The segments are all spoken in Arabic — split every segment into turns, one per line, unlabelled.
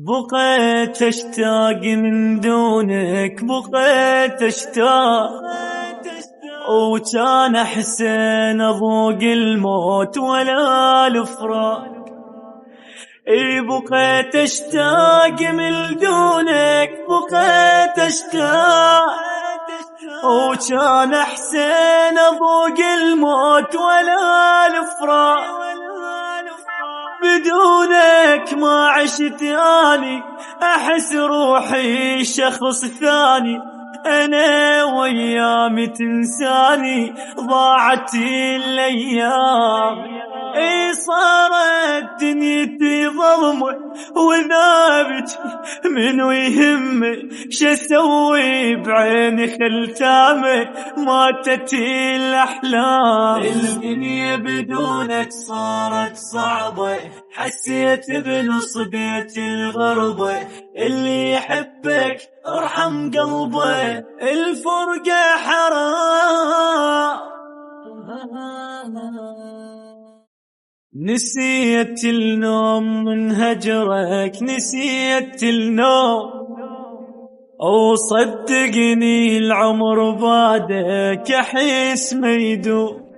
بقيت اشتاق من دونك، بقيت اشتاق، وكان احسن اذوق الموت ولا الفراق. اي بقيت اشتاق من دونك، بقيت اشتاق، وكان احسن اذوق الموت ولا الفراق. بدونك ما عشت اني، احس روحي شخص ثاني، انا وايامي تنساني، ضاعت الايام. اي صارت دنيتي ظلمة وذابت، منو يهمه شسوي بعيني خلتامه، ماتت الاحلام. الدنيا بدونك صارت صعبة، حسيت بنصبية الغربة، اللي يحبك ارحم قلبه، الفرقة حرام. نسيت النوم من هجرك، نسيت النوم، وصدقني العمر بعدك احس ما يدوم.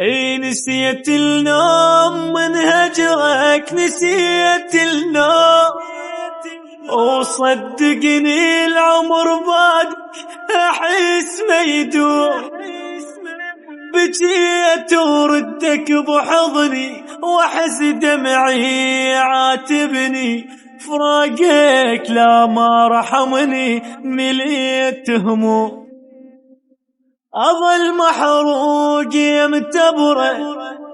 اي نسيت النوم من هجرك، نسيت النوم، وصدقني العمر بعدك احس ما يدوم. بجيت وردك بحضني، واحس دمعي عاتبني، فراقك لا ما رحمني، مليت هموم. أظل محروق متبرة،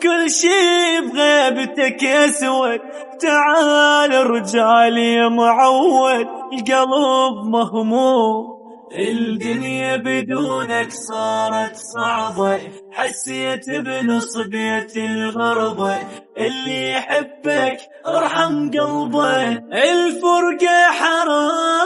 كل شي بغيبتك أسود، تعال رجال يا معود، القلب مهموم. الدنيا بدونك صارت صعبة، حسيت بنصبية الغربة، اللي يحبك ارحم قلبه، الفرقة حرام.